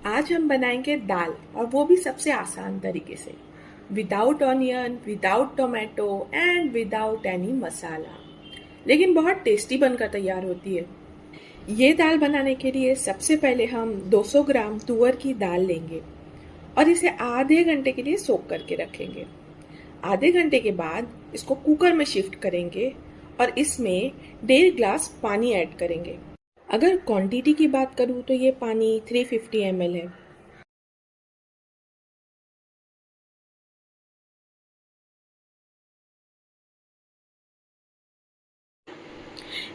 आज हम बनाएंगे दाल और वो भी सबसे आसान तरीके से without onion, without tomato and without any masala, लेकिन बहुत टेस्टी बनकर तैयार होती है। ये दाल बनाने के लिए सबसे पहले हम 200 ग्राम तुअर की दाल लेंगे और इसे आधे घंटे के लिए सोक करके रखेंगे। आधे घंटे के बाद इसको कुकर में शिफ्ट करेंगे और इसमें 1.5 ग्लास पानी ऐड करेंगे। अगर क्वांटिटी की बात करूँ तो ये पानी 350 ml है।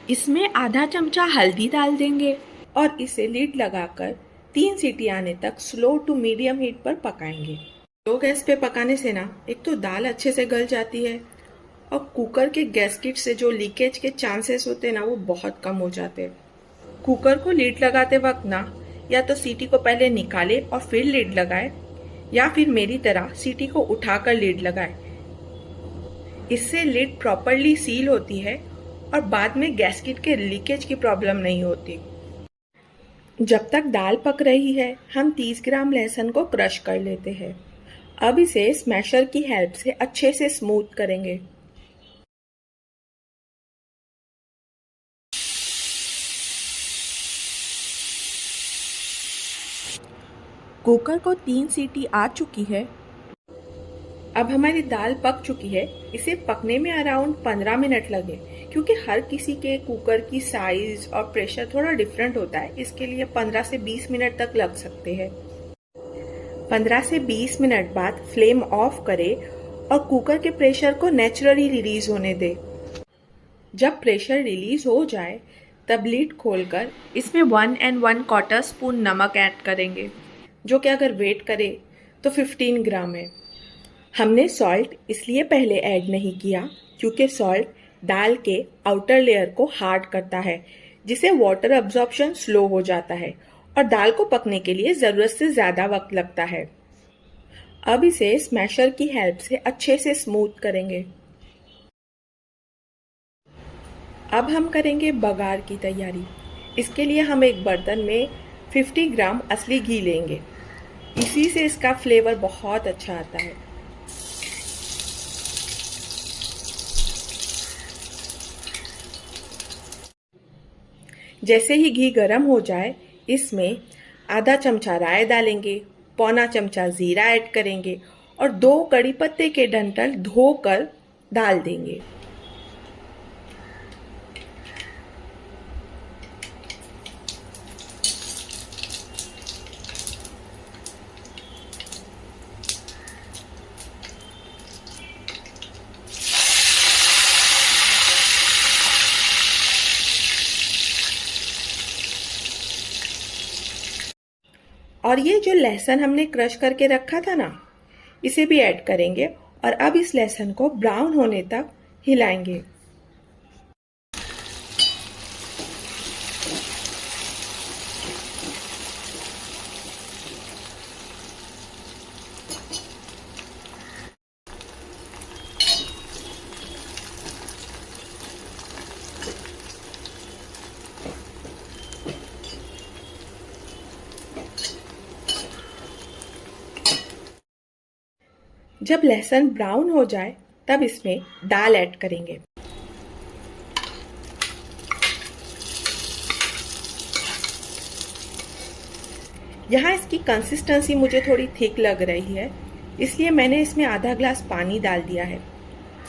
इसमें आधा चमचा हल्दी डाल देंगे और इसे लीड लगाकर 3 सीटी आने तक स्लो टू मीडियम हीट पर पकाएंगे। लो गैस पे पकाने से ना एक तो दाल अच्छे से गल जाती है और कुकर के गैस्केट से जो लीकेज के चांसेस होते हैं ना वो बहुत कम हो जाते हैं। कुकर को लीड लगाते वक्त ना या तो सीटी को पहले निकाले और फिर लीड लगाए या फिर मेरी तरह सीटी को उठाकर लीड लगाए। इससे लीड प्रॉपरली सील होती है और बाद में गैस्केट के लीकेज की प्रॉब्लम नहीं होती। जब तक दाल पक रही है हम 30 ग्राम लहसुन को क्रश कर लेते हैं। अब इसे स्मैशर की हेल्प से अच्छे से स्मूथ करेंगे। कुकर को 3 सीटी आ चुकी है। अब हमारी दाल पक चुकी है। इसे पकने में अराउंड 15 मिनट लगे, क्योंकि हर किसी के कुकर की साइज और प्रेशर थोड़ा डिफरेंट होता है, इसके लिए 15 से 20 मिनट तक लग सकते हैं। 15 से 20 मिनट बाद फ्लेम ऑफ करें और कुकर के प्रेशर को नेचुरली रिलीज होने दें। जब प्रेशर रिलीज हो जाए तब लीड खोलकर इसमें 1¼ स्पून नमक ऐड करेंगे, जो कि अगर वेट करे तो 15 ग्राम है। हमने सॉल्ट इसलिए पहले ऐड नहीं किया क्योंकि सॉल्ट दाल के आउटर लेयर को हार्ड करता है, जिससे वाटर अब्जॉर्प्शन स्लो हो जाता है और दाल को पकने के लिए ज़रूरत से ज़्यादा वक्त लगता है। अब इसे स्मैशर की हेल्प से अच्छे से स्मूथ करेंगे। अब हम करेंगे बघार की तैयारी। इसके लिए हम एक बर्तन में 50 ग्राम असली घी लेंगे। इसी से इसका फ्लेवर बहुत अच्छा आता है। जैसे ही घी गर्म हो जाए इसमें आधा चमचा राई डालेंगे, पौना चमचा जीरा ऐड करेंगे और 2 कड़ी पत्ते के डंठल धोकर डाल देंगे। और ये जो लहसुन हमने क्रश करके रखा था ना, इसे भी ऐड करेंगे और अब इस लहसुन को ब्राउन होने तक हिलाएंगे। जब लहसुन ब्राउन हो जाए तब इसमें दाल ऐड करेंगे। यहाँ इसकी कंसिस्टेंसी मुझे थोड़ी थिक लग रही है, इसलिए मैंने इसमें आधा ग्लास पानी डाल दिया है।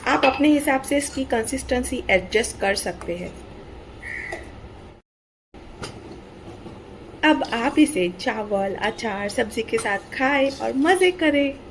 आप अपने हिसाब से इसकी कंसिस्टेंसी एडजस्ट कर सकते हैं। अब आप इसे चावल, अचार, सब्जी के साथ खाएं और मजे करें।